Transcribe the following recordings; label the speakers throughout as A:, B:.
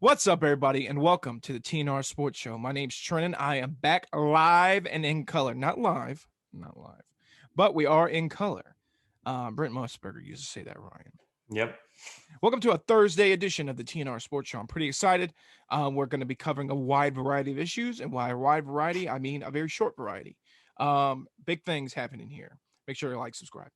A: What's up, everybody, and welcome to the TNR Sports Show. My name's Trenton. I am back live and in color. Not live, but we are in color. Brent Musburger used to say that, Ryan.
B: Yep.
A: Welcome to a Thursday edition of the TNR Sports Show. I'm pretty excited. We're going to be covering a wide variety of issues, and by a wide variety, I mean a very short variety. Big things happening here. Make sure you like, subscribe.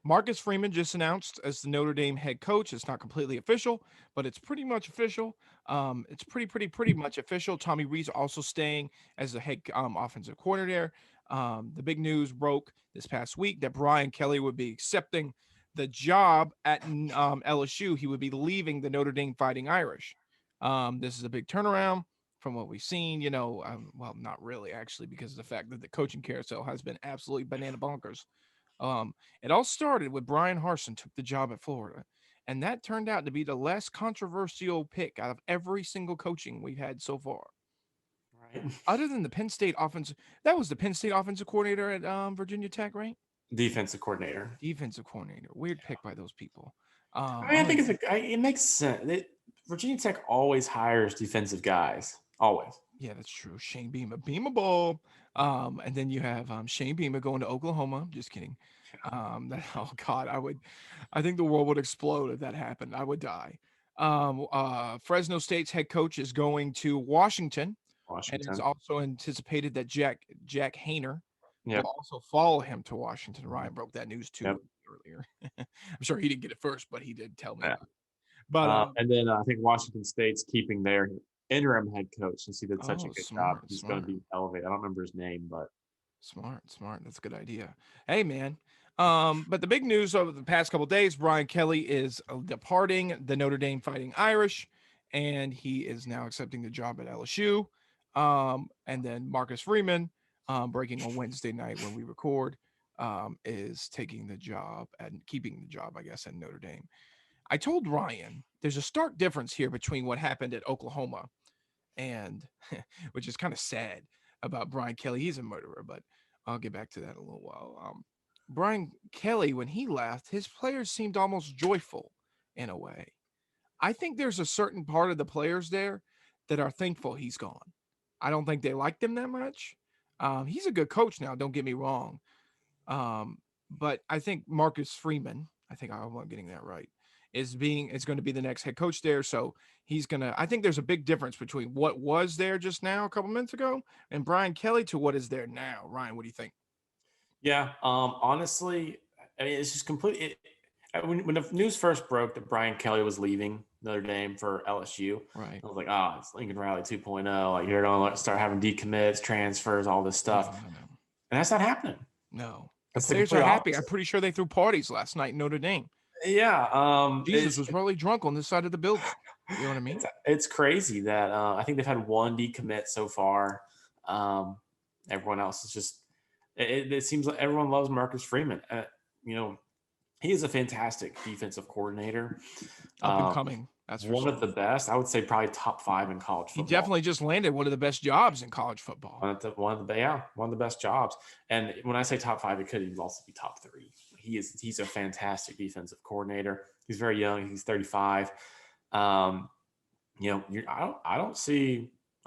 A: Marcus Freeman just announced as the Notre Dame head coach. It's not completely official, but it's pretty much official. It's pretty much official. Tommy Rees also staying as the head offensive coordinator. The big news broke this past week that Brian Kelly would be accepting the job at LSU. He would be leaving the Notre Dame Fighting Irish. This is a big turnaround from what we've seen. Well, not really actually, because of the fact that the coaching carousel has been absolutely banana bonkers. It all started with Brian Harsin took the job at Florida, and that turned out to be the less controversial pick out of every single coaching we've had so far.
B: Right.
A: Other than the Penn State offensive, that was the Penn State offensive coordinator at Virginia Tech, right?
B: Defensive coordinator.
A: Defensive coordinator. Weird pick by those people.
B: I think it makes sense. Virginia Tech always hires defensive guys. Always.
A: Yeah, that's true. Shane Beamer, Beamer ball. And then you have Shane Beamer going to Oklahoma. Just kidding. Oh God, I think the world would explode if that happened. I would die. Fresno State's head coach is going to Washington, and it's also anticipated that Jack Hayner will also follow him to Washington. Ryan broke that news too earlier. I'm sure he didn't get it first, but he did tell me.
B: Yeah.
A: But
B: and then I think Washington State's keeping their interim head coach since he did such a good job. He's going to be elevated. I don't remember his name, but
A: smart. That's a good idea. Hey, man. But the big news over the past couple of days, Brian Kelly is departing the Notre Dame Fighting Irish, and he is now accepting the job at LSU. And then Marcus Freeman, breaking on Wednesday night when we record, is taking the job and keeping the job, I guess, at Notre Dame. I told Ryan there's a stark difference here between what happened at Oklahoma and which is kind of sad about Brian Kelly. He's a murderer, but I'll get back to that in a little while. Brian Kelly, when he left, his players seemed almost joyful in a way. I think there's a certain part of the players there that are thankful he's gone. I don't think they liked him that much. He's a good coach now, don't get me wrong. But I think Marcus Freeman, I think I'm getting that right, is going to be the next head coach there. So I think there's a big difference between what was there just now a couple minutes ago and Brian Kelly to what is there now. Ryan, what do you think?
B: Yeah. Honestly, I mean, it's just completely. When the news first broke that Brian Kelly was leaving Notre Dame for LSU,
A: right?
B: I was like, it's Lincoln Riley 2.0. Like you're going to start having decommits, transfers, all this stuff,
A: No.
B: And that's not happening.
A: No,
B: the
A: players are happy. I'm pretty sure they threw parties last night in Notre Dame.
B: Yeah.
A: Jesus was probably drunk on this side of the building. You know what I mean?
B: It's crazy that I think they've had one decommit so far. Everyone else is just. It seems like everyone loves Marcus Freeman. He is a fantastic defensive coordinator.
A: Up and coming. That's
B: one of the best. I would say probably top 5 in college football.
A: He definitely just landed one of the best jobs in college football.
B: One of the best jobs. And when I say top 5, it could even also be top 3. He's a fantastic defensive coordinator. He's very young. He's 35. I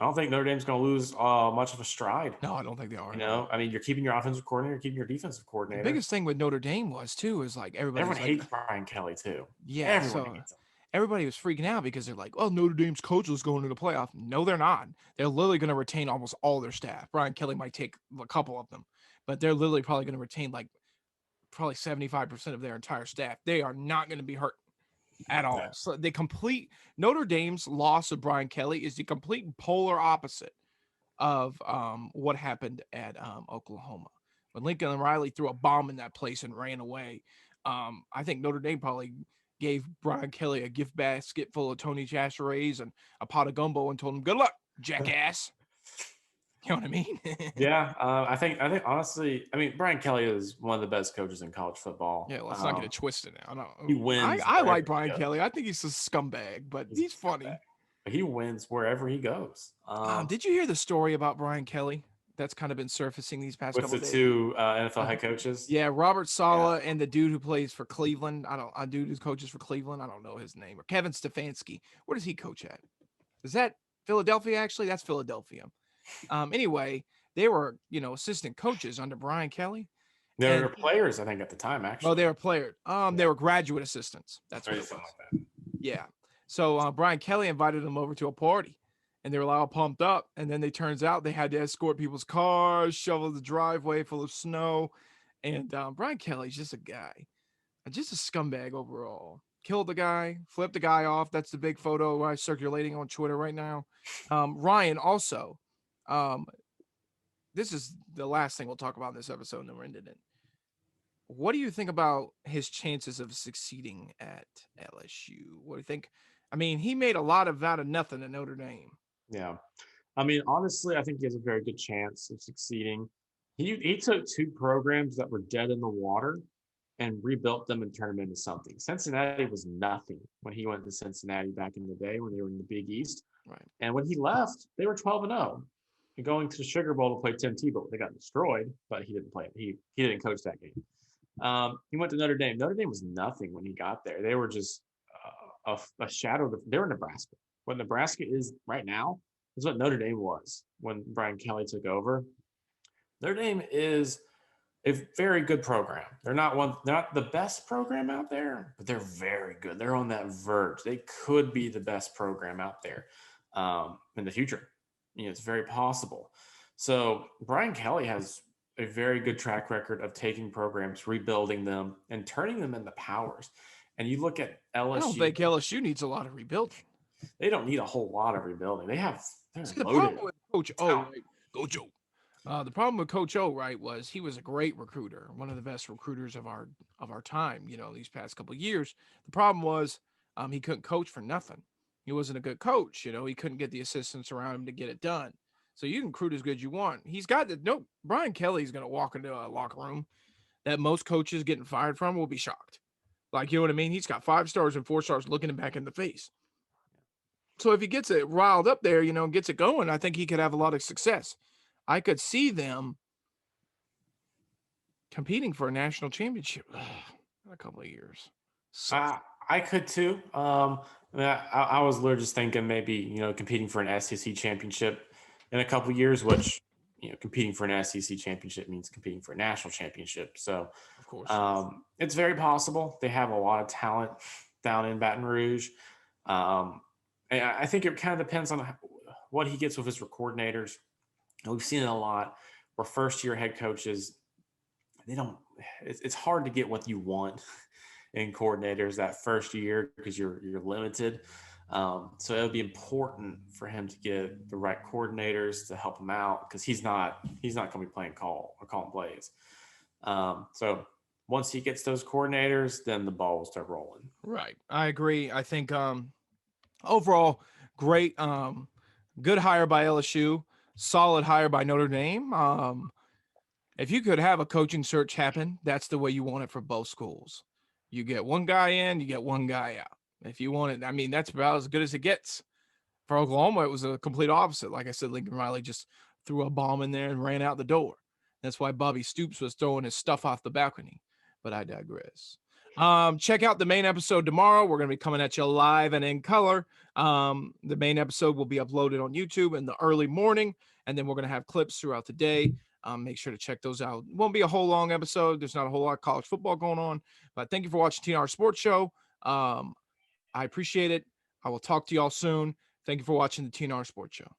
B: don't think Notre Dame's going to lose much of a stride.
A: No, I don't think they are.
B: I mean, you're keeping your offensive coordinator, you're keeping your defensive coordinator.
A: The biggest thing with Notre Dame is like everyone
B: hates Brian Kelly too.
A: Yeah, everyone hates him. Everybody was freaking out because they're like, Notre Dame's coach is going to the playoff. No, they're not. They're literally going to retain almost all their staff. Brian Kelly might take a couple of them, but they're literally probably going to retain like probably 75% of their entire staff. They are not going to be hurt at all. Yeah. So Notre Dame's loss of Brian Kelly is the complete polar opposite of what happened at Oklahoma. When Lincoln Riley threw a bomb in that place and ran away, I think Notre Dame probably gave Brian Kelly a gift basket full of Tony Chachere's and a pot of gumbo and told him, "Good luck, jackass." You know what I mean?
B: Yeah, I think honestly, Brian Kelly is one of the best coaches in college football.
A: Yeah, let's not get it twisted now.
B: He wins.
A: I like Brian Kelly. I think he's a scumbag, but he's funny.
B: He wins wherever he goes.
A: Did you hear the story about Brian Kelly that's kind of been surfacing these past
B: with
A: couple
B: the
A: of days.
B: two NFL head coaches.
A: Yeah, Robert
B: Yeah.
A: Sala and the dude who plays for Cleveland. A dude who coaches for Cleveland. I don't know his name. Or Kevin Stefanski. Where does he coach at? Is that Philadelphia? Actually, that's Philadelphia. Anyway, they were assistant coaches under Brian Kelly,
B: They
A: and
B: were players, I think, at the time,
A: well,
B: actually.
A: they were player. They
B: Yeah.
A: were graduate assistants. That's
B: Or
A: what it
B: something
A: was.
B: like that.
A: Yeah. So Brian Kelly invited them over to a party, and they were all pumped up. And then they turns out they had to escort people's cars, shovel the driveway full of snow, and Brian Kelly's just a guy, just a scumbag overall. Killed the guy, flipped the guy off. That's the big photo circulating on Twitter right now. Ryan also, um, this is the last thing we'll talk about in this episode, and then we're ending it. What do you think about his chances of succeeding at LSU? What do you think? I mean, he made a lot of out of nothing at Notre Dame.
B: Yeah. I mean, honestly, I think he has a very good chance of succeeding. He took two programs that were dead in the water and rebuilt them and turned them into something. Cincinnati was nothing when he went to Cincinnati back in the day when they were in the Big East.
A: Right.
B: And when he left, they were 12-0. And going to the Sugar Bowl to play Tim Tebow. They got destroyed, but he didn't play it. He didn't coach that game. He went to Notre Dame. Notre Dame was nothing when he got there. They were just a shadow. They were Nebraska. What Nebraska is right now is what Notre Dame was when Brian Kelly took over. Notre Dame is a very good program. They're not the best program out there, but they're very good. They're on that verge. They could be the best program out there in the future. It's very possible. So Brian Kelly has a very good track record of taking programs, rebuilding them, and turning them into powers. And you look at LSU.
A: I don't think LSU needs a lot of rebuilding.
B: They don't need a whole lot of rebuilding. They're
A: the
B: loaded.
A: problem with Coach O, right? Coach O. The problem with Coach O, right, was he was a great recruiter, one of the best recruiters of our time. These past couple of years. The problem was he couldn't coach for nothing. He wasn't a good coach. He couldn't get the assistants around him to get it done. So you can recruit as good as you want. He's got Brian Kelly's going to walk into a locker room that most coaches getting fired from will be shocked. Like, you know what I mean? He's got 5 stars and 4 stars looking him back in the face. So if he gets it riled up there, gets it going, I think he could have a lot of success. I could see them competing for a national championship in a couple of years.
B: I could too. I was literally just thinking maybe competing for an SEC championship in a couple of years, which competing for an SEC championship means competing for a national championship. So
A: of course,
B: it's very possible. They have a lot of talent down in Baton Rouge. And I think it kind of depends on what he gets with his coordinators. We've seen it a lot where first-year head coaches, it's hard to get what you want in coordinators that first year because you're limited. So it'll be important for him to get the right coordinators to help him out because he's not going to be calling plays. So once he gets those coordinators, then the ball will start rolling.
A: Right. I agree. I think overall, great, good hire by LSU, solid hire by Notre Dame. If you could have a coaching search happen, that's the way you want it for both schools. You get one guy in, you get one guy out. If you want it, I mean, that's about as good as it gets. For Oklahoma, it was a complete opposite. Like I said, Lincoln Riley just threw a bomb in there and ran out the door. That's why Bobby Stoops was throwing his stuff off the balcony. But I digress. Check out the main episode tomorrow. We're going to be coming at you live and in color. The main episode will be uploaded on YouTube in the early morning, and then we're going to have clips throughout the day. Make sure to check those out. It won't be a whole long episode. There's not a whole lot of college football going on, but thank you for watching TNR Sports Show. I appreciate it. I will talk to y'all soon. Thank you for watching the TNR Sports Show.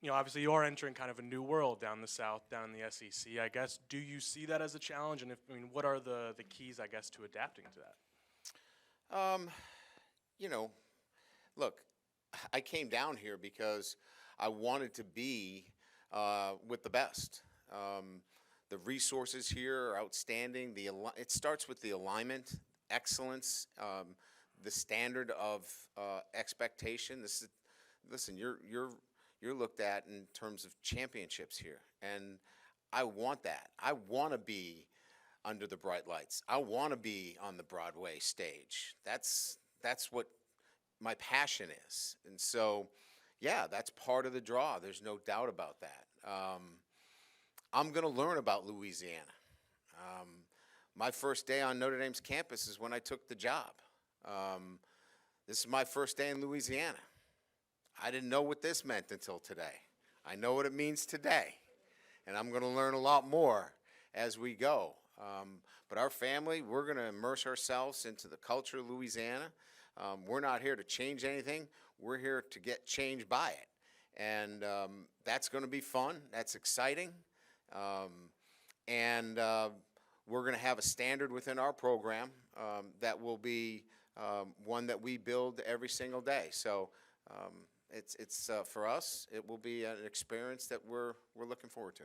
C: Obviously you are entering kind of a new world down the South, down in the SEC. I guess, do you see that as a challenge? And what are the keys, I guess, to adapting to that?
D: Look, I came down here because I wanted to be with the best. The resources here are outstanding. It starts with the alignment, excellence, the standard of expectation. Listen, you're looked at in terms of championships here, and I want that. I want to be under the bright lights. I want to be on the Broadway stage. That's what my passion is, and so, yeah, that's part of the draw. There's no doubt about that. I'm going to learn about Louisiana. My first day on Notre Dame's campus is when I took the job. This is my first day in Louisiana. I didn't know what this meant until today. I know what it means today, and I'm going to learn a lot more as we go. But our family, we're going to immerse ourselves into the culture of Louisiana. We're not here to change anything. We're here to get changed by it. And that's going to be fun. That's exciting. And we're going to have a standard within our program that will be one that we build every single day. So it's for us, it will be an experience that we're looking forward to.